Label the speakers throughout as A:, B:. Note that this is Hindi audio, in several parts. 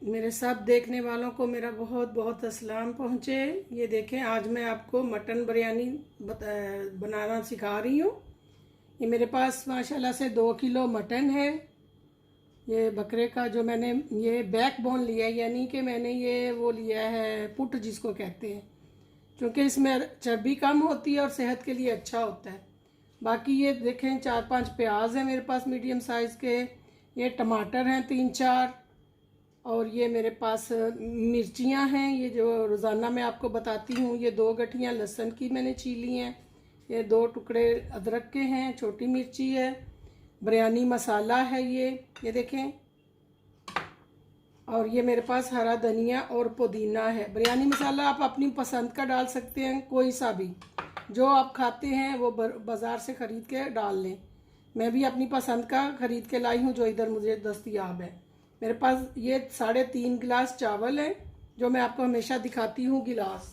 A: मेरे सब देखने वालों को मेरा बहुत बहुत अस्सलाम पहुँचे। ये देखें, आज मैं आपको मटन बिरयानी बनाना सिखा रही हूँ। ये मेरे पास माशाल्लाह से 2 किलो मटन है। ये बकरे का जो मैंने ये बैक बोन लिया है, यानी कि मैंने ये वो लिया है पुट जिसको कहते हैं, क्योंकि इसमें चर्बी कम होती है और सेहत के लिए अच्छा होता है। बाकी ये देखें 4-5 प्याज है मेरे पास मीडियम साइज़ के। ये टमाटर हैं 3-4, और ये मेरे पास मिर्चियाँ हैं, ये जो रोज़ाना मैं आपको बताती हूँ। ये 2 गठियाँ लहसुन की मैंने छीली हैं। ये 2 टुकड़े अदरक के हैं, छोटी मिर्ची है, बिरयानी मसाला है ये देखें। और ये मेरे पास हरा धनिया और पुदीना है। बिरयानी मसाला आप अपनी पसंद का डाल सकते हैं, कोई सा भी जो आप खाते हैं वो बाज़ार से ख़रीद के डाल लें। मैं भी अपनी पसंद का ख़रीद के लाई हूँ जो इधर मुझे दस्तयाब है। मेरे पास ये 3.5 गिलास चावल है, जो मैं आपको हमेशा दिखाती हूँ गिलास।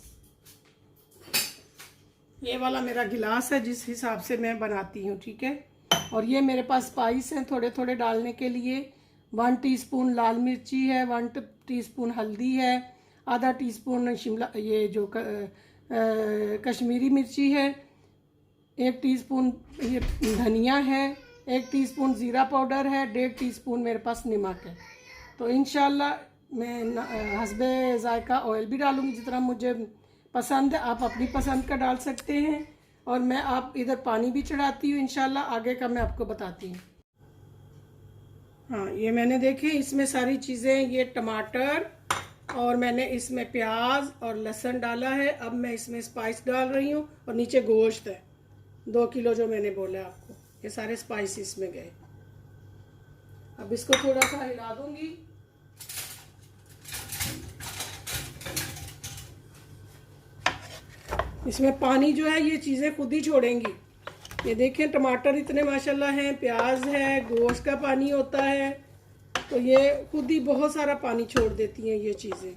A: ये वाला मेरा गिलास है जिस हिसाब से मैं बनाती हूँ, ठीक है। और ये मेरे पास स्पाइस हैं थोड़े थोड़े डालने के लिए। 1 टीस्पून लाल मिर्ची है, 1 टीस्पून हल्दी है, आधा टीस्पून शिमला ये जो कश्मीरी मिर्ची है, 1 टीस्पून ये धनिया है, 1 टीस्पून ज़ीरा पाउडर है, 1.5 टीस्पून मेरे पास नमक है। तो इंशाल्लाह मैं हस्बे ज़ायका ऑयल भी डालूँगी जितना मुझे पसंद है। आप अपनी पसंद का डाल सकते हैं। और मैं आप इधर पानी भी चढ़ाती हूँ, इंशाल्लाह आगे का मैं आपको बताती हूँ। हाँ, ये मैंने देखे इसमें सारी चीज़ें, ये टमाटर और मैंने इसमें प्याज और लहसुन डाला है। अब मैं इसमें स्पाइस डाल रही हूँ और नीचे गोश्त है 2 किलो जो मैंने बोला आपको, ये सारे स्पाइस इसमें गए। अब इसको थोड़ा सा हिला दूंगी। इसमें पानी जो है ये चीज़ें खुद ही छोड़ेंगी। ये देखें टमाटर इतने माशाल्लाह हैं, प्याज है, गोश्त का पानी होता है, तो ये खुद ही बहुत सारा पानी छोड़ देती हैं ये चीज़ें।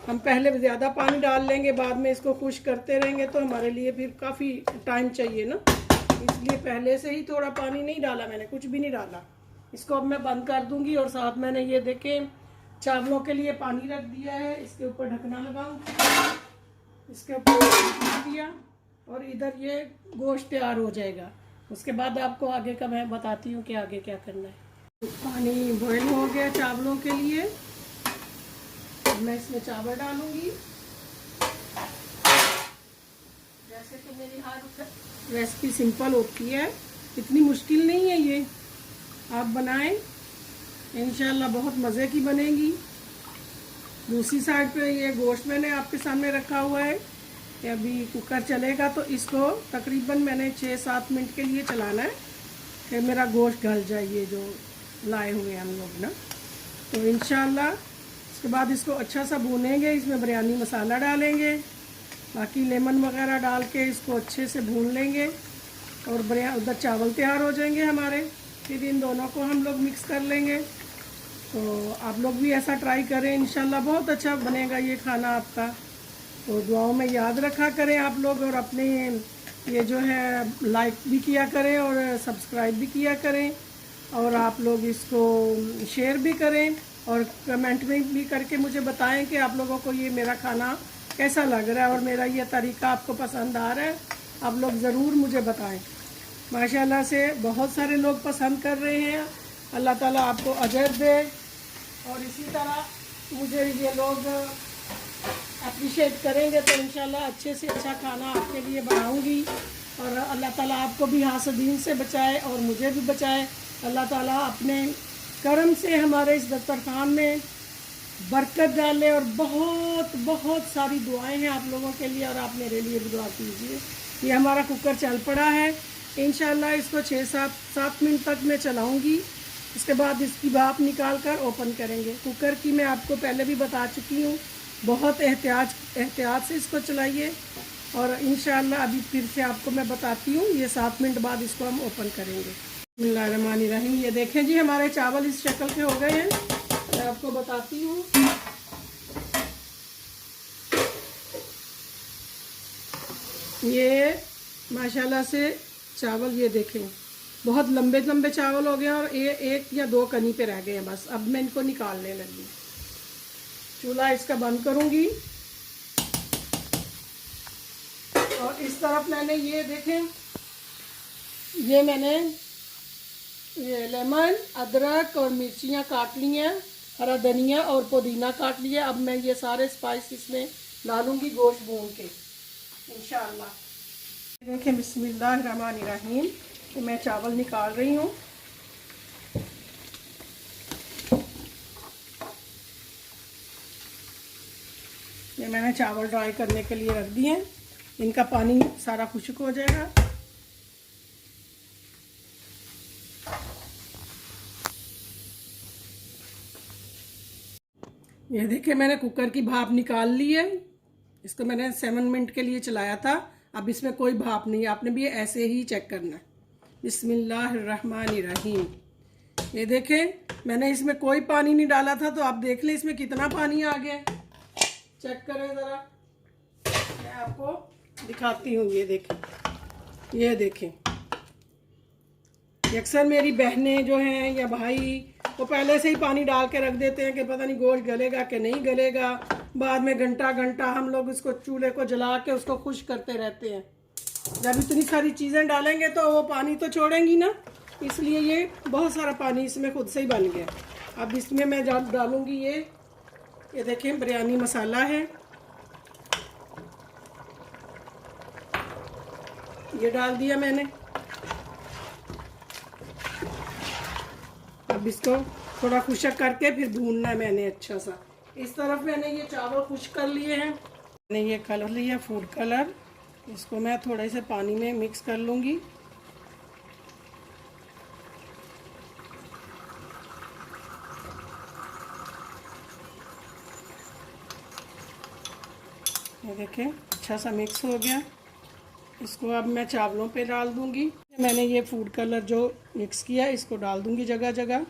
A: हम पहले ज़्यादा पानी डाल लेंगे, बाद में इसको खुश करते रहेंगे तो हमारे लिए फिर काफ़ी टाइम चाहिए ना, इसलिए पहले से ही थोड़ा पानी नहीं डाला मैंने, कुछ भी नहीं डाला। इसको अब मैं बंद कर दूंगी। और साथ मैंने ये देखें चावलों के लिए पानी रख दिया है, इसके ऊपर ढकना लगाऊंगी, इसके ऊपर दिया और इधर ये गोश्त तैयार हो जाएगा। उसके बाद आपको आगे का मैं बताती हूँ कि आगे क्या करना है। पानी बॉयल हो गया चावलों के लिए, अब मैं इसमें चावल डालूंगी। जैसे कि मेरी हर रेसिपी सिंपल होती है, इतनी मुश्किल नहीं है, ये आप बनाएं इंशाल्लाह बहुत मज़े की बनेगी। दूसरी साइड पे ये गोश्त मैंने आपके सामने रखा हुआ है। अभी कुकर चलेगा तो इसको तकरीबन मैंने 6-7 मिनट के लिए चलाना है कि मेरा गोश्त गल जाए, ये जो लाए हुए हैं हम लोग ना। तो इंशाल्लाह इसके बाद इसको अच्छा सा भूनेंगे, इसमें बिरयानी मसाला डालेंगे, बाकी लेमन वगैरह डाल के इसको अच्छे से भून लेंगे और उधर चावल तैयार हो जाएंगे हमारे। फिर इन दोनों को हम लोग मिक्स कर लेंगे। तो आप लोग भी ऐसा ट्राई करें, इंशाल्लाह बहुत अच्छा बनेगा ये खाना आपका। तो दुआओं में याद रखा करें आप लोग, और अपने ये जो है लाइक भी किया करें और सब्सक्राइब भी किया करें, और आप लोग इसको शेयर भी करें और कमेंट में भी करके मुझे बताएं कि आप लोगों को ये मेरा खाना कैसा लग रहा है और मेरा ये तरीका आपको पसंद आ रहा है। आप लोग ज़रूर मुझे बताएं। माशाल्लाह से बहुत सारे लोग पसंद कर रहे हैं, अल्लाह ताला आपको अजर दे। और इसी तरह मुझे ये लोग अप्रिशिएट करेंगे तो इंशाल्लाह अच्छे से अच्छा खाना आपके लिए बनाऊंगी। और अल्लाह ताला आपको भी हासदीन से बचाए और मुझे भी बचाए। अल्लाह ताला अपने करम से हमारे इस दस्तरखान में बरकत डाले। और बहुत बहुत सारी दुआएं हैं आप लोगों के लिए, और आप मेरे लिए भी दुआ कीजिए। ये हमारा कुकर चल पड़ा है, इंशाल्लाह इसको 6-7 मिनट तक मैं चलाऊँगी। इसके बाद इसकी भाप निकाल कर ओपन करेंगे। कुकर की मैं आपको पहले भी बता चुकी हूँ, बहुत एहतियात से इसको चलाइए। और इंशाल्लाह अभी फिर से आपको मैं बताती हूँ, ये 7 मिनट बाद इसको हम ओपन करेंगे। बिस्मिल्लाहिर्रहमानिर्रहीम। ये देखें जी हमारे चावल इस शक्ल के हो गए हैं। मैं आपको बताती हूँ, ये माशाल्लाह से चावल ये देखें बहुत लंबे लंबे चावल हो गए और ये 1 या 2 कनी पे रह गए हैं बस। अब मैं इनको निकालने लगी। चूल्हा इसका बंद करूँगी। और इस तरफ मैंने ये देखें, ये मैंने ये लेमन, अदरक और मिर्चियाँ काट ली हैं, हरा धनिया और पुदीना काट लिया। अब मैं ये सारे स्पाइस इसमें डालूंगी गोश्त भून के इंशाल्लाह। देखें बिस्मिल्लाहिर्रहमानिर्रहीम, तो मैं चावल निकाल रही हूँ। ये मैंने चावल ड्राई करने के लिए रख दिए हैं, इनका पानी सारा खुश्क हो जाएगा। ये देखिए मैंने कुकर की भाप निकाल ली है। इसको मैंने 7 मिनट के लिए चलाया था। अब इसमें कोई भाप नहीं है, आपने भी ऐसे ही चेक करना है। बिस्मिल्लाहिर्रहमानिर्रहीम। ये देखें मैंने इसमें कोई पानी नहीं डाला था, तो आप देख लें इसमें कितना पानी आ गया। चेक करें ज़रा, मैं आपको दिखाती हूँ। ये देखें, ये देखें। अक्सर मेरी बहनें जो हैं या भाई वो पहले से ही पानी डाल के रख देते हैं कि पता नहीं गोश्त गलेगा कि नहीं गलेगा। बाद में घंटा घंटा हम लोग इसको चूल्हे को जला के उसको खुश्क करते रहते हैं। जब इतनी सारी चीज़ें डालेंगे तो वो पानी तो छोड़ेंगी ना, इसलिए ये बहुत सारा पानी इसमें खुद से ही बन गया। अब इसमें मैं डालूँगी ये देखें बिरयानी मसाला है, ये डाल दिया मैंने। अब इसको थोड़ा खुश्क करके फिर भूनना है मैंने अच्छा सा। इस तरफ मैंने ये चावल खुश्क कर लिए हैं। मैंने ये कलर लिया फूड कलर, इसको मैं थोड़े से पानी में मिक्स कर लूँगी। ये देखें अच्छा सा मिक्स हो गया। इसको अब मैं चावलों पे डाल दूँगी। मैंने ये फूड कलर जो मिक्स किया इसको डाल दूँगी जगह जगह।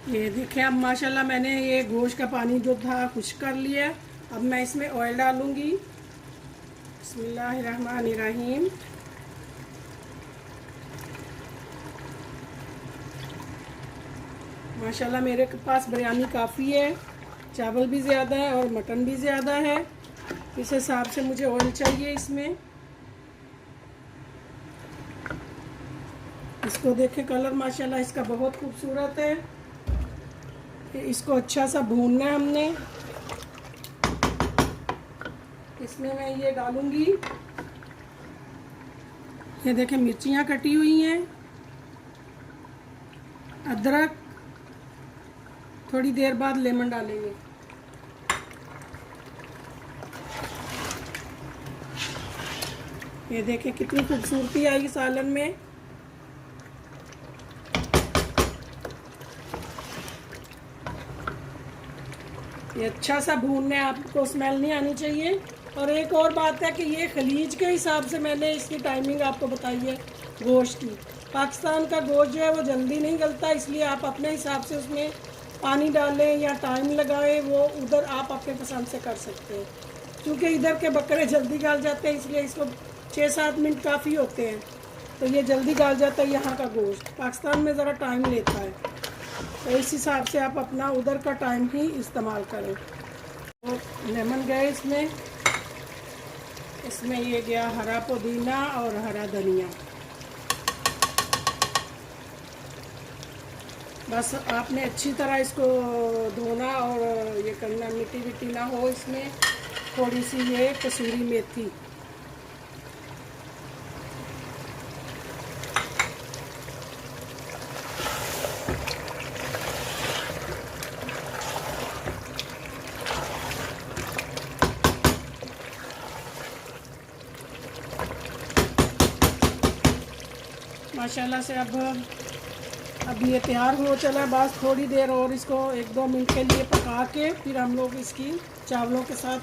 A: ये देखिए अब माशाल्लाह मैंने ये गोश्त का पानी जो था खुश्क कर लिया। अब मैं इसमें ऑयल डालूँगी। बिस्मिल्लाहिर्रहमानिर्रहीम। माशाल्लाह मेरे पास बिरयानी काफ़ी है, चावल भी ज़्यादा है और मटन भी ज़्यादा है, इस हिसाब से मुझे ऑयल चाहिए इसमें। इसको देखें कलर माशाल्लाह इसका बहुत खूबसूरत है। इसको अच्छा सा भूनना है हमने। इसमें मैं ये डालूंगी, ये देखें मिर्चियाँ कटी हुई हैं, अदरक, थोड़ी देर बाद लेमन डालेंगे। ये देखें कितनी खूबसूरती आई सालन में। ये अच्छा सा भूनने, आपको स्मेल नहीं आनी चाहिए। और एक और बात है कि ये खलीज के हिसाब से मैंने इसकी टाइमिंग आपको बताई है गोश्त की। पाकिस्तान का गोश्त जो है वो जल्दी नहीं गलता, इसलिए आप अपने हिसाब से उसमें पानी डालें या टाइम लगाएं, वो उधर आप अपने पसंद से कर सकते हैं। क्योंकि इधर के बकरे जल्दी गल जाते हैं, इसलिए इसको 6-7 मिनट काफ़ी होते हैं, तो ये जल्दी गल जाता है यहाँ का गोश्त। पाकिस्तान में ज़रा टाइम लेता है, तो इस हिसाब से आप अपना उधर का टाइम ही इस्तेमाल करें। और लेमन गए इसमें ये गया हरा पुदीना और हरा धनिया। बस आपने अच्छी तरह इसको धोना और ये करना, मिट्टी विट्टी ना हो इसमें। थोड़ी सी ये कसूरी मेथी, माशाल्लाह से अब ये तैयार हो चला। बस थोड़ी देर और इसको 1-2 मिनट के लिए पका के फिर हम लोग इसकी चावलों के साथ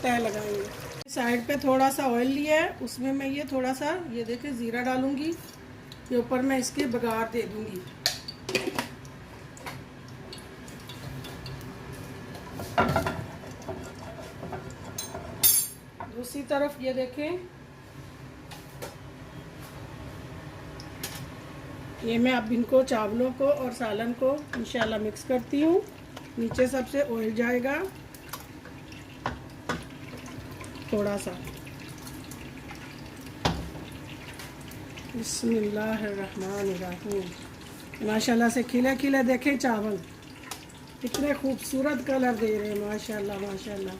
A: तय लगाएंगे। साइड पे थोड़ा सा ऑयल लिया है, उसमें मैं ये थोड़ा सा ये देखें ज़ीरा डालूंगी, ये ऊपर मैं इसके बघार दे दूंगी। दूसरी तरफ ये देखें ये मैं अब इनको चावलों को और सालन को इंशाल्लाह मिक्स करती हूँ। नीचे सबसे ऑयल जाएगा थोड़ा सा। बिस्मिल्लाहिर्रहमानिर्रहीम। माशाल्लाह से खिले खिले देखें चावल कितने खूबसूरत कलर दे रहे हैं, माशाल्लाह माशाल्लाह।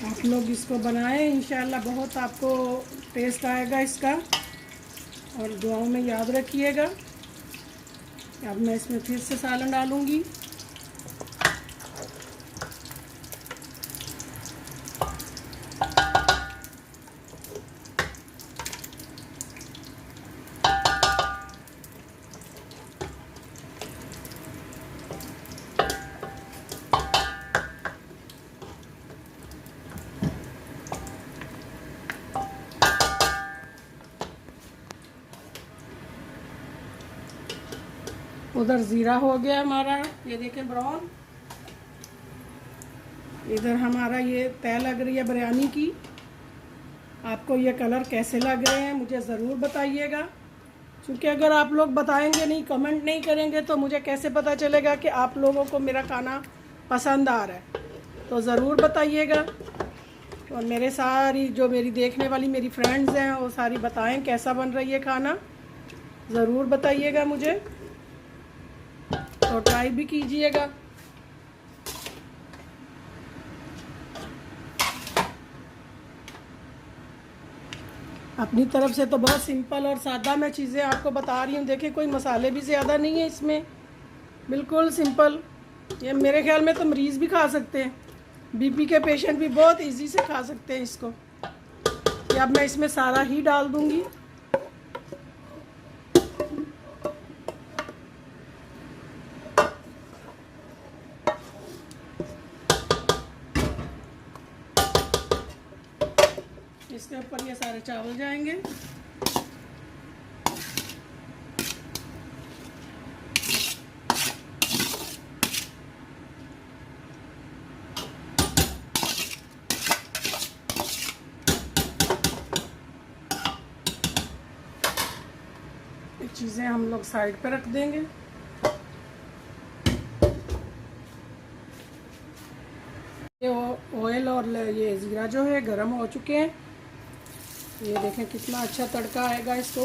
A: आप लोग इसको बनाएं, इंशाल्लाह बहुत आपको टेस्ट आएगा इसका। और दुआओं में याद रखिएगा। अब मैं इसमें फिर से सालन डालूंगी। उधर ज़ीरा हो गया हमारा, ये देखें ब्राउन। इधर हमारा ये तय लग रही है बिरयानी की। आपको ये कलर कैसे लग रहे हैं मुझे ज़रूर बताइएगा, क्योंकि अगर आप लोग बताएंगे नहीं, कमेंट नहीं करेंगे तो मुझे कैसे पता चलेगा कि आप लोगों को मेरा खाना पसंद आ रहा है। तो ज़रूर बताइएगा। और मेरे सारी जो मेरी देखने वाली मेरी फ्रेंड्स हैं वो सारी बताएं कैसा बन रही है खाना, ज़रूर बताइएगा मुझे और ट्राई भी कीजिएगा। अपनी तरफ से तो बहुत सिंपल और सादा मैं चीज़ें आपको बता रही हूँ। देखिए कोई मसाले भी ज़्यादा नहीं है इसमें, बिल्कुल सिंपल। ये मेरे ख्याल में तो मरीज़ भी खा सकते हैं, बीपी के पेशेंट भी बहुत इजी से खा सकते हैं इसको। ये अब मैं इसमें सारा ही डाल दूँगी। इसके ऊपर ये सारे चावल जाएंगे। ये चीज़ें हम लोग साइड पे रख देंगे। ये ऑयल और ये ज़ीरा जो है गरम हो चुके हैं। ये देखें कितना अच्छा तड़का आएगा इसको।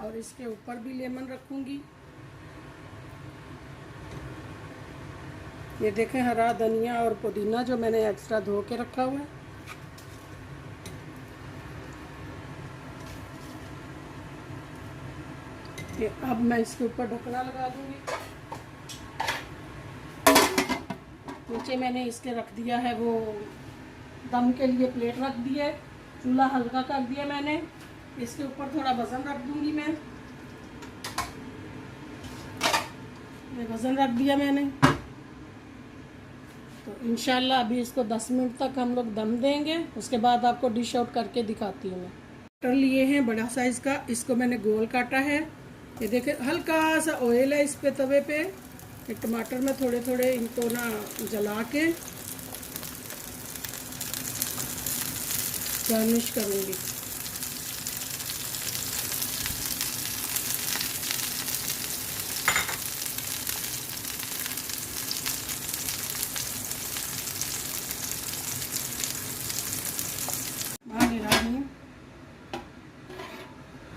A: और इसके ऊपर भी लेमन रखूंगी। ये देखें हरा धनिया और पुदीना जो मैंने एक्स्ट्रा धो के रखा हुआ है। ये अब मैं इसके ऊपर ढकना लगा दूंगी। नीचे मैंने इसके रख दिया है वो दम के लिए प्लेट रख दी है, चूल्हा हल्का कर दिया मैंने। इसके ऊपर थोड़ा वज़न रख दूंगी मैं। ये वज़न रख दिया मैंने। तो इंशाल्लाह अभी इसको 10 मिनट तक हम लोग दम देंगे। उसके बाद आपको डिश आउट करके दिखाती हूँ मैं। टमाटर लिए हैं बड़ा साइज़ का, इसको मैंने गोल काटा है। ये देखें हल्का सा ऑयल है इस पे तवे पे। ये टमाटर में थोड़े थोड़े इनको ना जला के गार्निश करूँगी।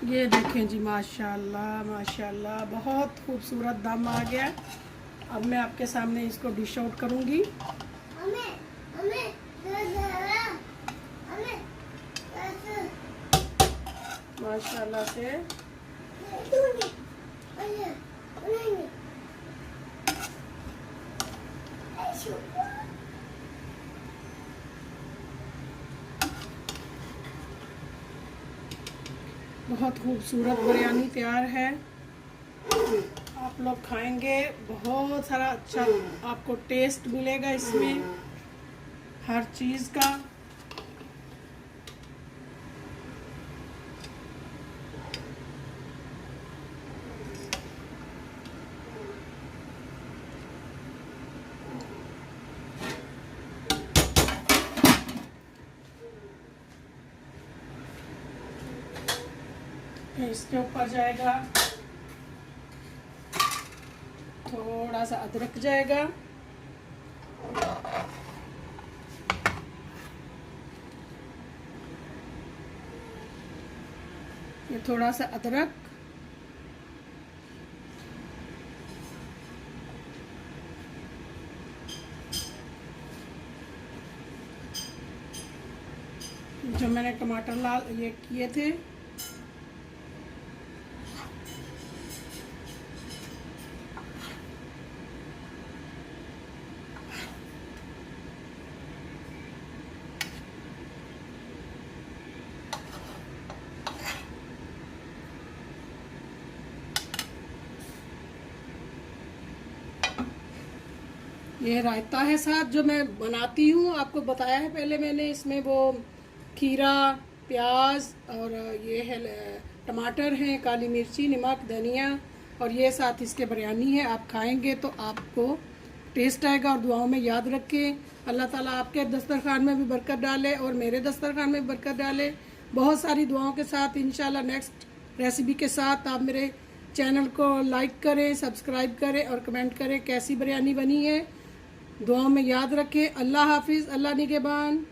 A: ये देखें जी माशाल्लाह माशाल्लाह बहुत खूबसूरत दम आ गया। अब मैं आपके सामने इसको डिश आउट करूँगी। माशाल्लाह से बहुत खूबसूरत बिरयानी तैयार है। आप लोग खाएंगे बहुत सारा अच्छा आपको टेस्ट मिलेगा इसमें हर चीज़ का। इसके ऊपर जाएगा थोड़ा सा अदरक जाएगा, ये थोड़ा सा अदरक, जो मैंने टमाटर लाल ये किए थे, ये रायता है साथ जो मैं बनाती हूँ, आपको बताया है पहले मैंने। इसमें वो खीरा, प्याज और ये है टमाटर हैं, काली मिर्ची, नमक, धनिया, और ये साथ इसके बिरयानी है। आप खाएंगे तो आपको टेस्ट आएगा। और दुआओं में याद रखें, अल्लाह ताला आपके दस्तरखान में भी बरकत डाले और मेरे दस्तरखान में भी बरकत डाले। बहुत सारी दुआओं के साथ इंशाल्लाह नेक्स्ट रेसिपी के साथ आप मेरे चैनल को लाइक करें, सब्सक्राइब करें और कमेंट करें कैसी बिरयानी बनी है। दुआओं में याद रखें। अल्लाह हाफिज़, अल्लाह निगहबान।